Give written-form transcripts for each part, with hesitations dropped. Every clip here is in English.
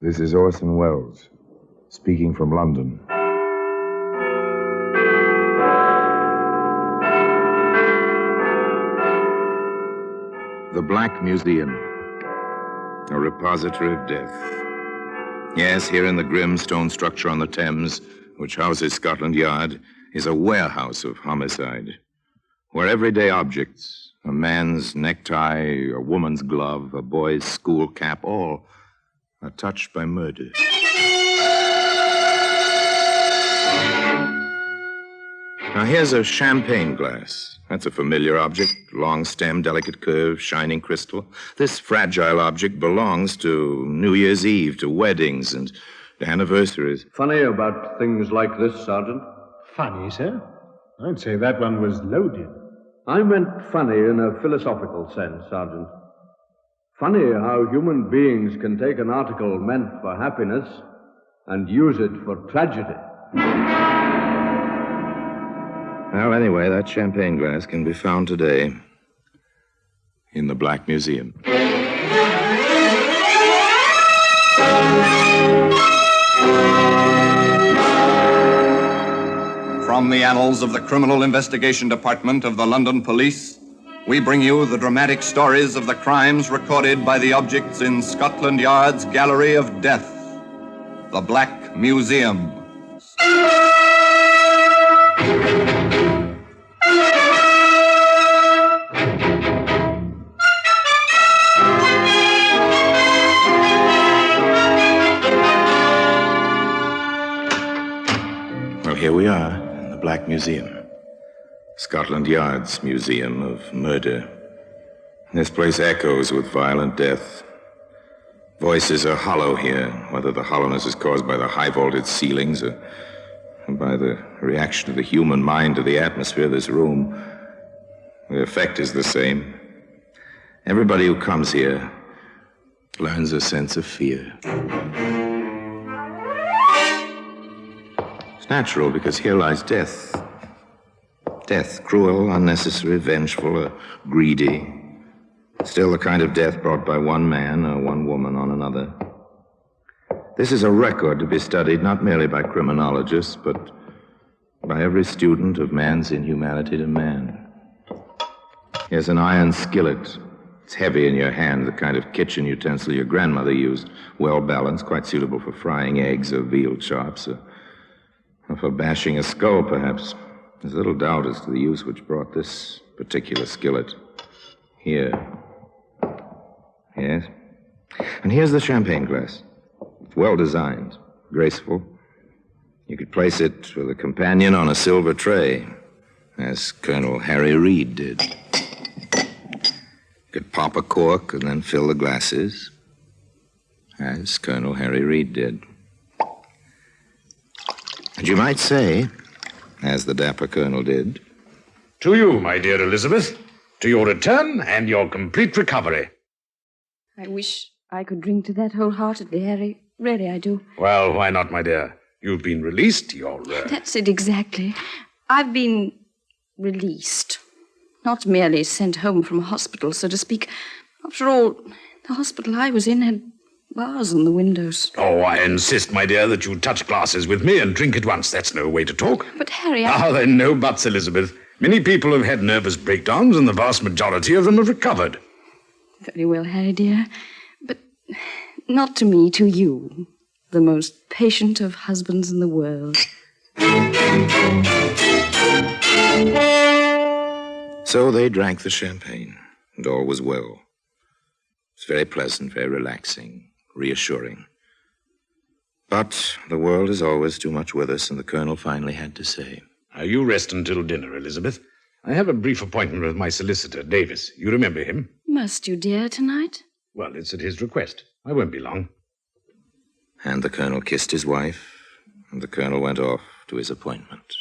This is Orson Welles, speaking from London. The Black Museum, a repository of death. Yes, here in the grim stone structure on the Thames, which houses Scotland Yard, is a warehouse of homicide, where everyday objects, a man's necktie, a woman's glove, a boy's school cap, all are touched by murder. Now, here's a champagne glass. That's a familiar object, long stem, delicate curve, shining crystal. This fragile object belongs to New Year's Eve, to weddings and to anniversaries. Funny about things like this, Sergeant? Funny, sir? I'd say that one was loaded. I meant funny in a philosophical sense, Sergeant. Funny how human beings can take an article meant for happiness and use it for tragedy. Well, anyway, that champagne glass can be found today in the Black Museum. From the annals of the Criminal Investigation Department of the London Police, we bring you the dramatic stories of the crimes recorded by the objects in Scotland Yard's Gallery of Death, the Black Museum. Well, here we are in the Black Museum. Scotland Yard's Museum of Murder. This place echoes with violent death. Voices are hollow here, whether the hollowness is caused by the high-vaulted ceilings or by the reaction of the human mind to the atmosphere of this room. The effect is the same. Everybody who comes here learns a sense of fear. It's natural, because here lies death. Death, cruel, unnecessary, vengeful, greedy. Still the kind of death brought by one man or one woman on another. This is a record to be studied not merely by criminologists, but by every student of man's inhumanity to man. Here's an iron skillet. It's heavy in your hand, the kind of kitchen utensil your grandmother used. Well balanced, quite suitable for frying eggs or veal chops, or for bashing a skull, perhaps. There's little doubt as to the use which brought this particular skillet here. Yes. And here's the champagne glass. It's well designed, graceful. You could place it with a companion on a silver tray, as Colonel Harry Reid did. You could pop a cork and then fill the glasses, as Colonel Harry Reid did. And you might say, as the dapper colonel did, To you, my dear Elizabeth, to your return and your complete recovery. I wish I could drink to that wholeheartedly, Harry. Really, I do. Well, why not, my dear? You've been released. You're... That's it exactly. I've been released. Not merely sent home from a hospital, so to speak. After all, the hospital I was in had bars on the windows. Oh, I insist, my dear, that you touch glasses with me and drink at once. That's no way to talk. But, Harry, Ah, then no buts, Elizabeth. Many people have had nervous breakdowns, and the vast majority of them have recovered. Very well, Harry, dear. But not to me, to you, the most patient of husbands in the world. So they drank the champagne, and all was well. It was very pleasant, very relaxing, reassuring. But the world is always too much with us, and the colonel finally had to say, You rest until dinner, Elizabeth. I have a brief appointment with my solicitor, Davis. You remember him? Must you, dear, tonight? Well, it's at his request. I won't be long. And the colonel kissed his wife, and the colonel went off to his appointment.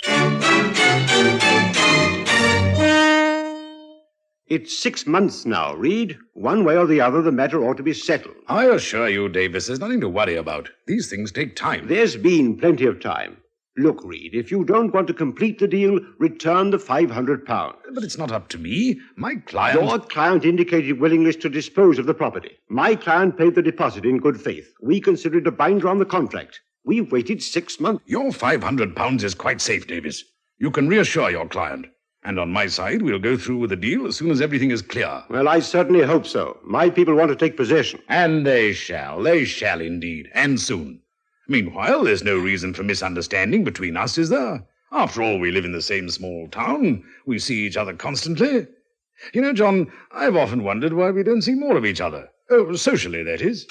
It's 6 months now, Reed. One way or the other, the matter ought to be settled. I assure you, Davis, there's nothing to worry about. These things take time. There's been plenty of time. Look, Reed, if you don't want to complete the deal, return the £500. But it's not up to me. My client... Your client indicated willingness to dispose of the property. My client paid the deposit in good faith. We consider it a binder on the contract. We've waited 6 months. Your £500 is quite safe, Davis. You can reassure your client. And on my side, we'll go through with the deal as soon as everything is clear. Well, I certainly hope so. My people want to take possession. And they shall. They shall indeed. And soon. Meanwhile, there's no reason for misunderstanding between us, is there? After all, we live in the same small town. We see each other constantly. You know, John, I've often wondered why we don't see more of each other. Oh, socially, that is.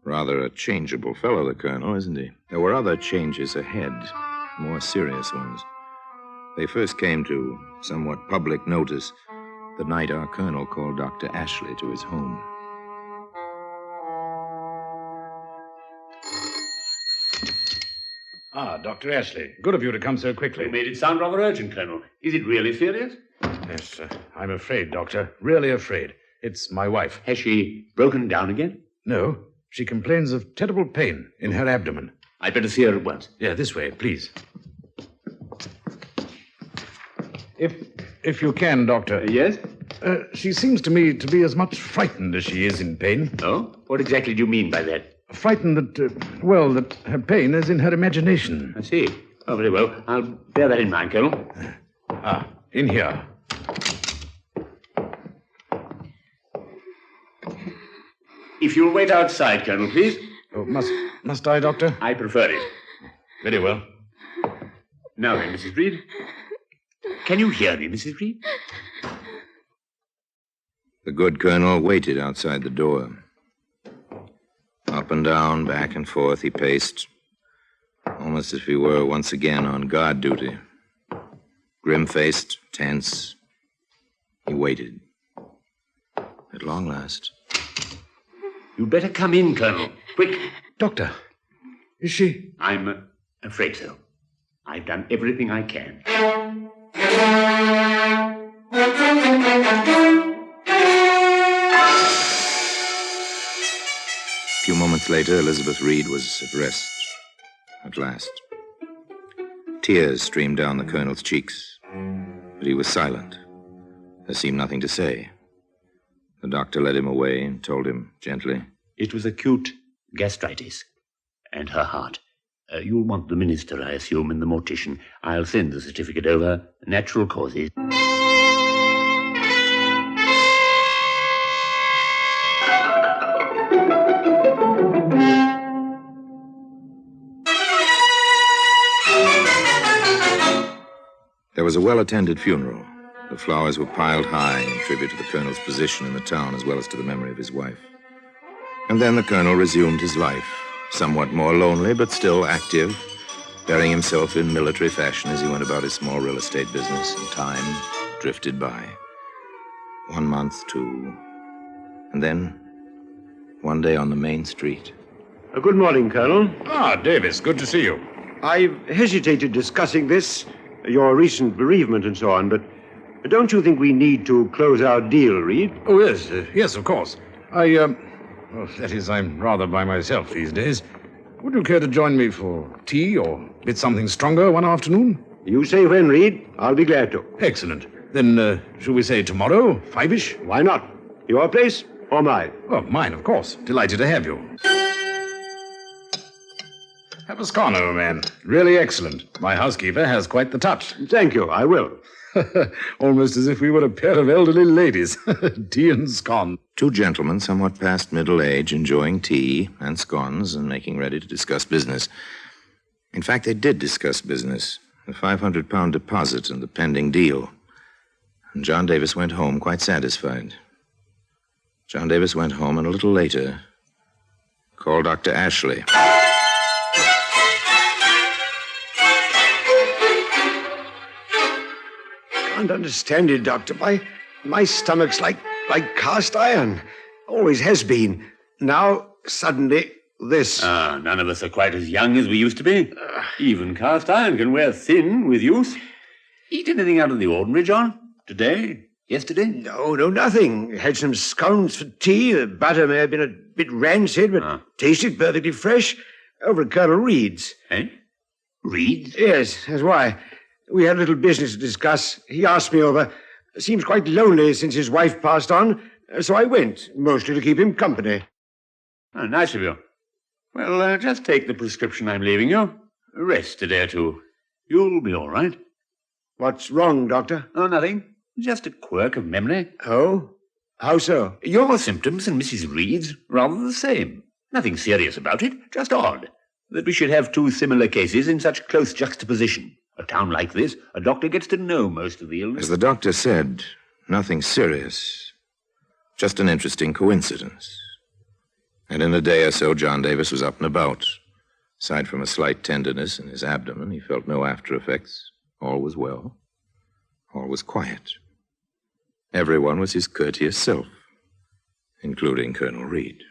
Rather a changeable fellow, the Colonel, isn't he? There were other changes ahead, more serious ones. They first came to somewhat public notice the night our Colonel called Dr. Ashley to his home. Ah, Dr. Ashley. Good of you to come so quickly. You made it sound rather urgent, Colonel. Is it really serious? Yes, I'm afraid, Doctor. Really afraid. It's my wife. Has she broken down again? No. She complains of terrible pain in her abdomen. I'd better see her at once. Yeah, this way, please. If you can, Doctor. Yes? She seems to me to be as much frightened as she is in pain. Oh? What exactly do you mean by that? Frightened that, that her pain is in her imagination. I see. Oh, very well. I'll bear that in mind, Colonel. In here. If you'll wait outside, Colonel, please. Oh, must I, Doctor? I prefer it. Very well. Now then, Mrs. Reed. Can you hear me, Mrs. Reed? The good Colonel waited outside the door. Up and down, back and forth, he paced, almost as if he were once again on guard duty. Grim-faced, tense, he waited. At long last. You'd better come in, Colonel. Quick. Doctor, is she... I'm afraid so. I've done everything I can. A few moments later, Elizabeth Reed was at rest. At last. Tears streamed down the Colonel's cheeks, but he was silent. There seemed nothing to say. The doctor led him away and told him gently, It was acute gastritis. And her heart. You'll want the minister, I assume, and the mortician. I'll send the certificate over. Natural causes. There was a well-attended funeral. The flowers were piled high in tribute to the Colonel's position in the town as well as to the memory of his wife. And then the Colonel resumed his life, somewhat more lonely but still active, bearing himself in military fashion as he went about his small real estate business, and time drifted by. 1 month, 2, and then one day on the main street. Good morning, Colonel. Ah, Davis, good to see you. I've hesitated discussing this, your recent bereavement and so on, but don't you think we need to close our deal, Reed? Oh, yes, yes, of course. That is, I'm rather by myself these days. Would you care to join me for tea or a bit something stronger one afternoon? You say when, Reed. I'll be glad to. Excellent. Then, shall we say tomorrow, 5-ish? Why not? Your place or mine? Well, mine, of course. Delighted to have you. Have a scone, old man. Really excellent. My housekeeper has quite the touch. Thank you, I will. Almost as if we were a pair of elderly ladies. Tea and scone. 2 gentlemen, somewhat past middle age, enjoying tea and scones and making ready to discuss business. In fact, they did discuss business, the £500 deposit and the pending deal. And John Davis went home quite satisfied. John Davis went home and a little later called Dr. Ashley. I can't understand it, Doctor. My stomach's like cast iron. Always has been. Now, suddenly, this. None of us are quite as young as we used to be. Even cast iron can wear thin with youth. Eat anything out of the ordinary, John? Today? Yesterday? No, nothing. Had some scones for tea. The butter may have been a bit rancid, but tasted perfectly fresh. Over at Colonel Reed's. Eh? Reed? Yes, that's why. We had a little business to discuss. He asked me over. Seems quite lonely since his wife passed on, so I went, mostly to keep him company. Oh, nice of you. Well, just take the prescription I'm leaving you. Rest a day or two. You'll be all right. What's wrong, Doctor? Oh, nothing. Just a quirk of memory. Oh? How so? Your symptoms and Mrs. Reed's rather the same. Nothing serious about it, just odd that we should have two similar cases in such close juxtaposition. A town like this, a doctor gets to know most of the illness. As the doctor said, nothing serious. Just an interesting coincidence. And in a day or so, John Davis was up and about. Aside from a slight tenderness in his abdomen, he felt no after effects. All was well. All was quiet. Everyone was his courteous self, including Colonel Reed.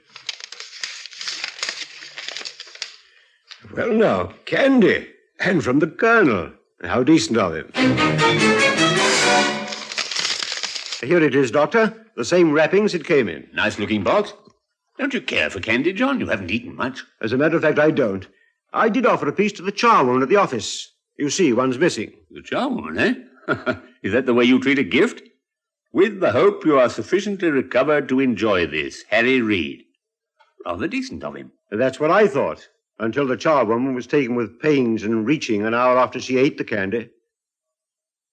Well, now, candy. And from the Colonel. How decent of him. Here it is, Doctor. The same wrappings it came in. Nice-looking box. Don't you care for candy, John? You haven't eaten much. As a matter of fact, I don't. I did offer a piece to the charwoman at the office. You see, one's missing. The charwoman, eh? Is that the way you treat a gift? With the hope you are sufficiently recovered to enjoy this, Harry Reed. Rather decent of him. That's what I thought, until the charwoman was taken with pains and reaching an hour after she ate the candy.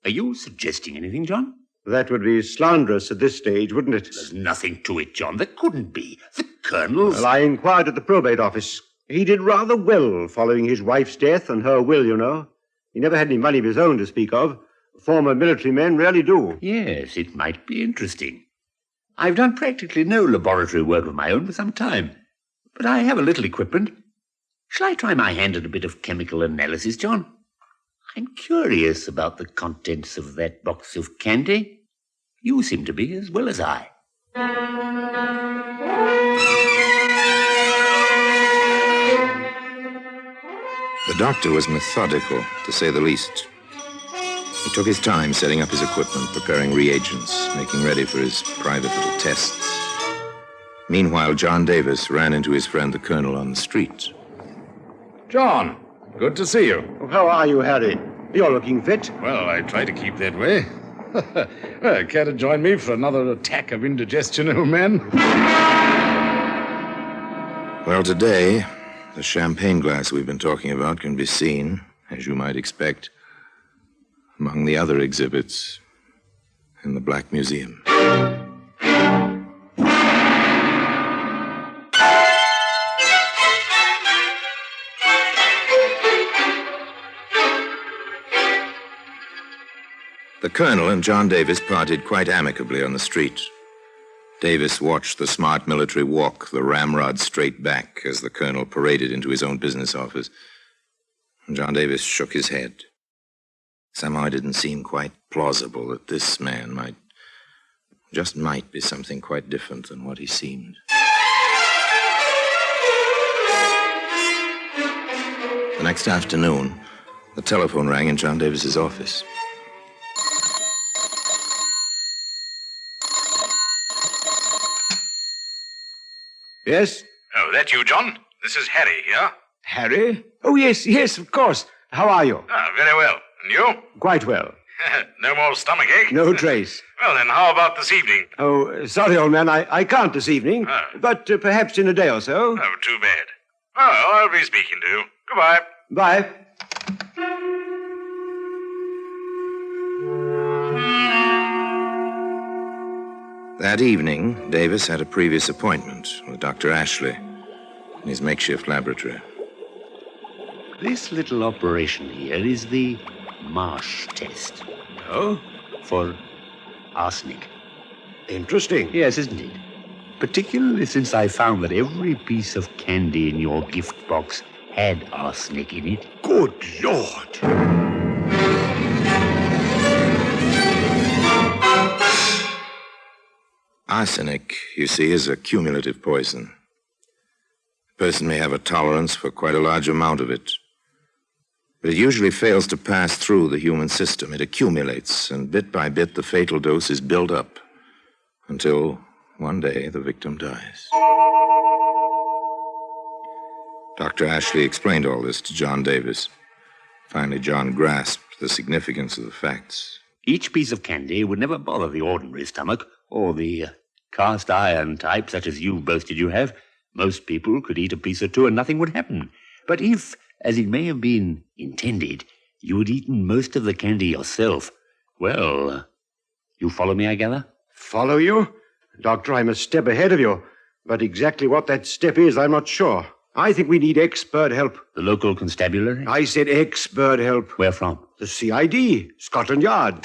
Are you suggesting anything, John? That would be slanderous at this stage, wouldn't it? There's nothing to it, John. There couldn't be. The Colonel's... Well, I inquired at the probate office. He did rather well following his wife's death and her will, you know. He never had any money of his own to speak of. Former military men rarely do. Yes, it might be interesting. I've done practically no laboratory work of my own for some time, but I have a little equipment. Shall I try my hand at a bit of chemical analysis, John? I'm curious about the contents of that box of candy. You seem to be as well as I. The doctor was methodical, to say the least. He took his time setting up his equipment, preparing reagents, making ready for his private little tests. Meanwhile, John Davis ran into his friend the Colonel on the street. John, good to see you. How are you, Harry? You're looking fit. Well, I try to keep that way. Well, care to join me for another attack of indigestion, old man? Well, today, the champagne glass we've been talking about can be seen, as you might expect, among the other exhibits in the Black Museum. The Colonel and John Davis parted quite amicably on the street. Davis watched the smart military walk the ramrod straight back as the Colonel paraded into his own business office. And John Davis shook his head. Somehow it didn't seem quite plausible that this man might be something quite different than what he seemed. The next afternoon, the telephone rang in John Davis's office. Yes? Oh, that you, John? This is Harry here. Harry? Oh, yes, of course. How are you? Ah, very well. And you? Quite well. No more stomachache? No trace. Well, then, how about this evening? Oh, sorry, old man, I can't this evening. Oh. But perhaps in a day or so. Oh, too bad. Oh, I'll be speaking to you. Goodbye. Bye. That evening, Davis had a previous appointment with Dr. Ashley in his makeshift laboratory. This little operation here is the Marsh test. Oh? For arsenic. Interesting. Yes, isn't it? Particularly since I found that every piece of candy in your gift box had arsenic in it. Good Lord. Arsenic, you see, is a cumulative poison. A person may have a tolerance for quite a large amount of it, but it usually fails to pass through the human system. It accumulates, and bit by bit, the fatal dose is built up until one day the victim dies. Dr. Ashley explained all this to John Davis. Finally, John grasped the significance of the facts. Each piece of candy would never bother the ordinary stomach, or the cast iron type, such as you've boasted you have. Most people could eat a piece or two and nothing would happen. But if, as it may have been intended, you had eaten most of the candy yourself, well, you follow me, I gather? Follow you? Doctor, I'm a step ahead of you. But exactly what that step is, I'm not sure. I think we need expert help. The local constabulary? I said expert help. Where from? The CID, Scotland Yard.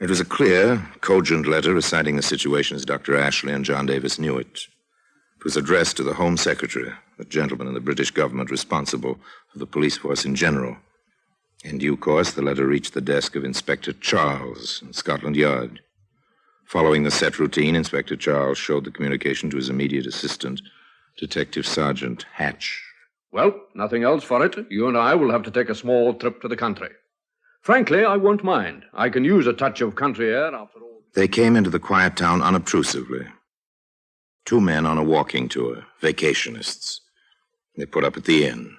It was a clear, cogent letter reciting the situation as Dr. Ashley and John Davis knew it. It was addressed to the Home Secretary, the gentleman in the British government responsible for the police force in general. In due course, the letter reached the desk of Inspector Charles in Scotland Yard. Following the set routine, Inspector Charles showed the communication to his immediate assistant, Detective Sergeant Hatch. Well, nothing else for it. You and I will have to take a small trip to the country. Frankly, I won't mind. I can use a touch of country air after all. They came into the quiet town unobtrusively. Two men on a walking tour, vacationists. They put up at the inn.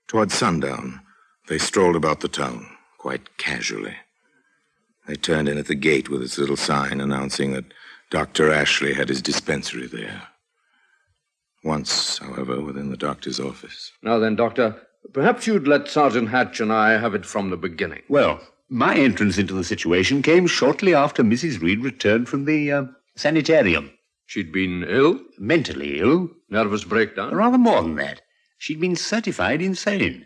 Toward sundown, they strolled about the town, quite casually. They turned in at the gate with its little sign announcing that Dr. Ashley had his dispensary there. Once, however, within the doctor's office. Now then, Doctor, perhaps you'd let Sergeant Hatch and I have it from the beginning. Well, my entrance into the situation came shortly after Mrs. Reed returned from the sanitarium. She'd been ill? Mentally ill. Nervous breakdown? Rather more than that. She'd been certified insane.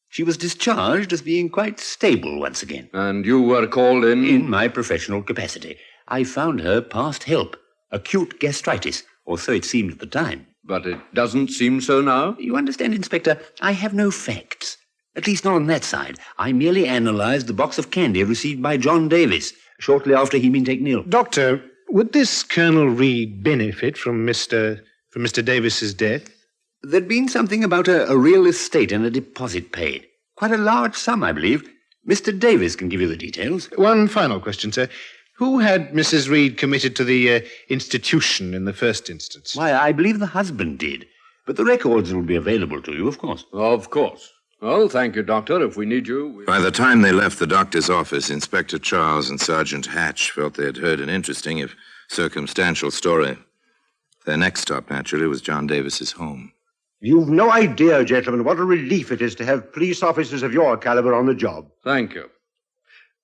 She was discharged as being quite stable once again. And you were called in? In my professional capacity. I found her past help. Acute gastritis, or so it seemed at the time. But it doesn't seem so now? You understand, Inspector, I have no facts. At least not on that side. I merely analyzed the box of candy received by John Davis shortly after he'd been taken ill. Doctor, would this Colonel Reed benefit from Mr. Davis's death? There'd been something about a real estate and a deposit paid. Quite a large sum, I believe. Mr. Davis can give you the details. One final question, sir. Who had Mrs. Reed committed to the institution in the first instance? Why, I believe the husband did. But the records will be available to you, of course. Of course. Well, thank you, Doctor. If we need you... By the time they left the doctor's office, Inspector Charles and Sergeant Hatch felt they had heard an interesting, if circumstantial, story. Their next stop, naturally, was John Davis's home. You've no idea, gentlemen, what a relief it is to have police officers of your caliber on the job. Thank you.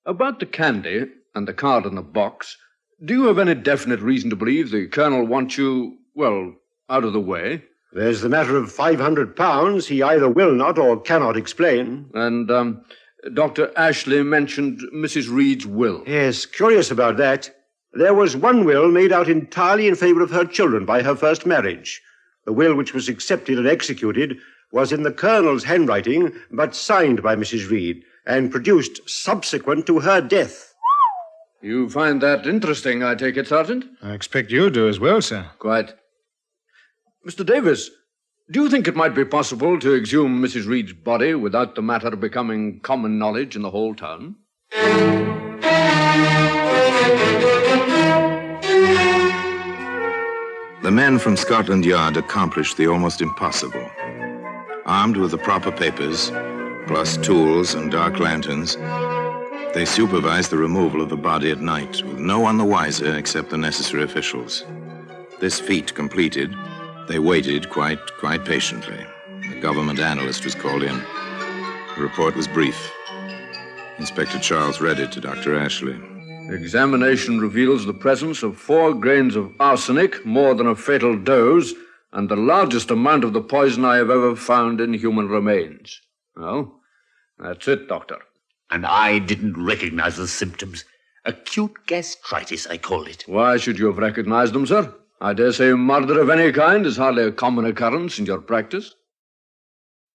About the candy and the card in the box, do you have any definite reason to believe the Colonel wants you, well, out of the way? There's the matter of £500 he either will not or cannot explain. And, Dr. Ashley mentioned Mrs. Reed's will. Yes, curious about that. There was one will made out entirely in favor of her children by her first marriage. The will which was accepted and executed was in the Colonel's handwriting, but signed by Mrs. Reed, and produced subsequent to her death. You find that interesting, I take it, Sergeant? I expect you do as well, sir. Quite. Mr. Davis, do you think it might be possible to exhume Mrs. Reed's body without the matter becoming common knowledge in the whole town? The men from Scotland Yard accomplished the almost impossible. Armed with the proper papers, plus tools and dark lanterns, they supervised the removal of the body at night, with no one the wiser except the necessary officials. This feat completed, they waited quite patiently. The government analyst was called in. The report was brief. Inspector Charles read it to Dr. Ashley. Examination reveals the presence of 4 grains of arsenic, more than a fatal dose, and the largest amount of the poison I have ever found in human remains. Well, that's it, Doctor. And I didn't recognize the symptoms. Acute gastritis, I call it. Why should you have recognized them, sir? I dare say murder of any kind is hardly a common occurrence in your practice.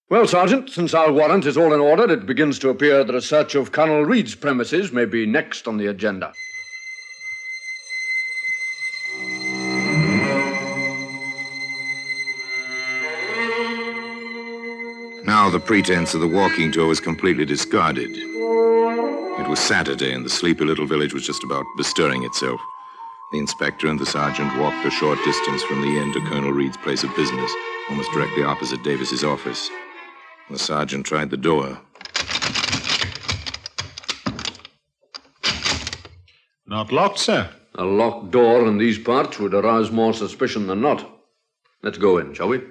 Well, Sergeant, since our warrant is all in order, it begins to appear that a search of Colonel Reed's premises may be next on the agenda. Now the pretense of the walking tour was completely discarded. It was Saturday, and the sleepy little village was just about bestirring itself. The inspector and the sergeant walked a short distance from the inn to Colonel Reed's place of business, almost directly opposite Davis's office. The sergeant tried the door. Not locked, sir. A locked door in these parts would arouse more suspicion than not. Let's go in, shall we?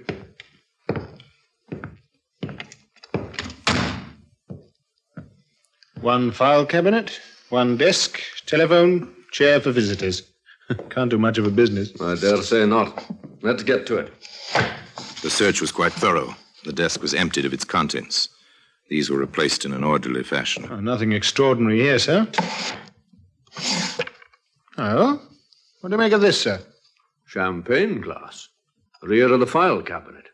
One file cabinet, one desk, telephone, chair for visitors. Can't do much of a business. I dare say not. Let's get to it. The search was quite thorough. The desk was emptied of its contents. These were replaced in an orderly fashion. Oh, nothing extraordinary here, sir. Oh? What do you make of this, sir? Champagne glass. Rear of the file cabinet.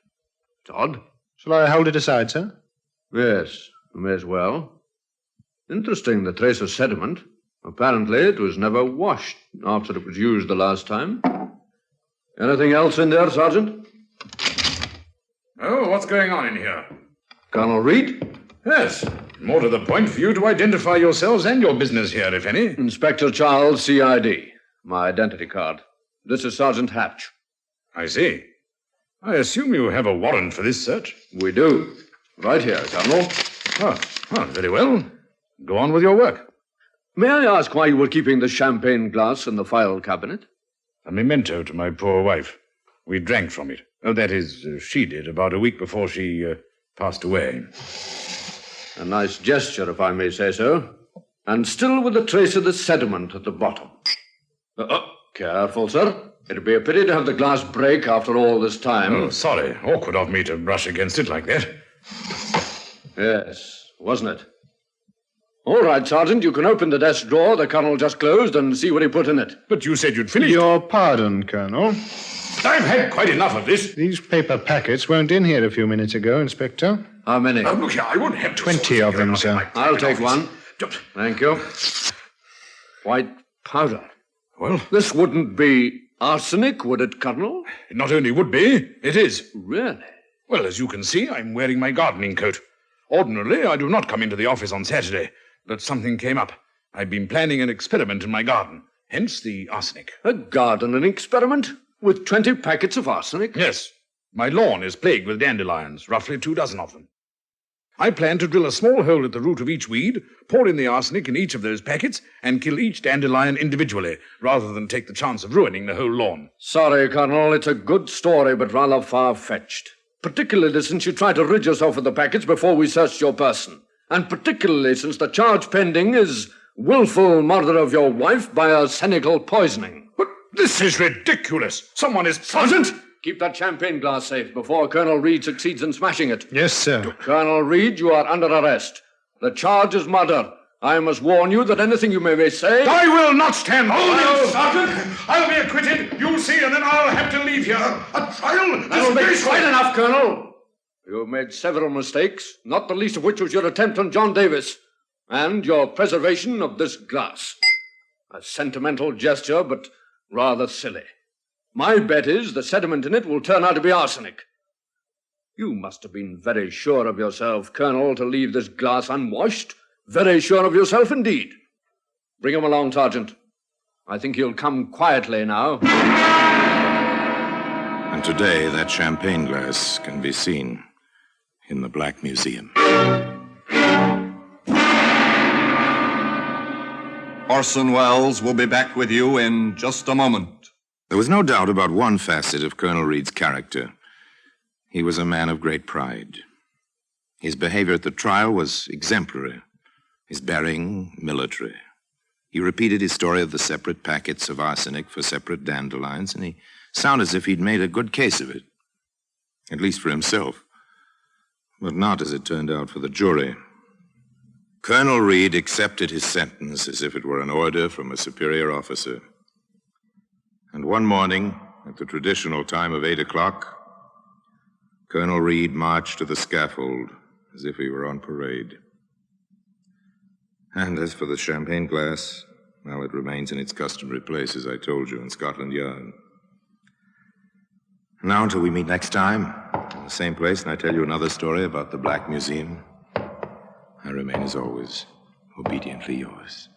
It's odd. Shall I hold it aside, sir? Yes, you may as well. Interesting, the trace of sediment. Apparently it was never washed after it was used the last time. Anything else in there, Sergeant? Oh, what's going on in here? Colonel Reed? Yes. More to the point for you to identify yourselves and your business here, if any. Inspector Charles, CID. My identity card. This is Sergeant Hatch. I see. I assume you have a warrant for this search. We do. Right here, Colonel. Oh, very well. Go on with your work. May I ask why you were keeping the champagne glass in the file cabinet? A memento to my poor wife. We drank from it. Oh, that is, she did, about a week before she passed away. A nice gesture, if I may say so. And still with a trace of the sediment at the bottom. Careful, sir. It'd be a pity to have the glass break after all this time. Oh, sorry. Awkward of me to brush against it like that. Yes, wasn't it? All right, Sergeant, you can open the desk drawer the Colonel just closed and see what he put in it. But you said you'd finished. Your pardon, Colonel. I've had quite enough of this. These paper packets weren't in here a few minutes ago, Inspector. How many? Look here, I wouldn't have 20 of them, sir. I'll take one. Thank you. White powder. Well, This wouldn't be arsenic, would it, Colonel? it not only would be, it is. Really? Well, as you can see, I'm wearing my gardening coat. Ordinarily, I do not come into the office on Saturday, but something came up. I've been planning an experiment in my garden, hence the arsenic. A gardening experiment? With 20 packets of arsenic? Yes. My lawn is plagued with dandelions, roughly 24 of them. I plan to drill a small hole at the root of each weed, pour in the arsenic in each of those packets, and kill each dandelion individually, rather than take the chance of ruining the whole lawn. Sorry, Colonel, it's a good story, but rather far-fetched. Particularly since you tried to rid yourself of the packets before we searched your person. And particularly since the charge pending is willful murder of your wife by arsenical poisoning. But this is ridiculous. Someone is... Sergeant! Keep that champagne glass safe before Colonel Reed succeeds in smashing it. Yes, sir. Colonel Reed, you are under arrest. The charge is murder. I must warn you that anything you may say... I will not stand. Hold it, Sergeant. I'll be acquitted. You'll see, and then I'll have to leave here. A trial? That'll be quite enough, Colonel. You have made several mistakes, not the least of which was your attempt on John Davis, and your preservation of this glass. A sentimental gesture, but rather silly. My bet is the sediment in it will turn out to be arsenic. You must have been very sure of yourself, Colonel, to leave this glass unwashed. Very sure of yourself indeed. Bring him along, Sergeant. I think he'll come quietly now. And today, that champagne glass can be seen in the Black Museum. Orson Welles will be back with you in just a moment. There was no doubt about one facet of Colonel Reed's character. He was a man of great pride. His behavior at the trial was exemplary, his bearing military. He repeated his story of the separate packets of arsenic for separate dandelions, and he sounded as if he'd made a good case of it, at least for himself, but not, as it turned out, for the jury. Colonel Reed accepted his sentence as if it were an order from a superior officer. And one morning, at the traditional time of 8 o'clock, Colonel Reed marched to the scaffold as if he were on parade. And as for the champagne glass, well, it remains in its customary place, as I told you, in Scotland Yard. Now, until we meet next time, in the same place, and I tell you another story about the Black Museum, I remain, as always, obediently yours.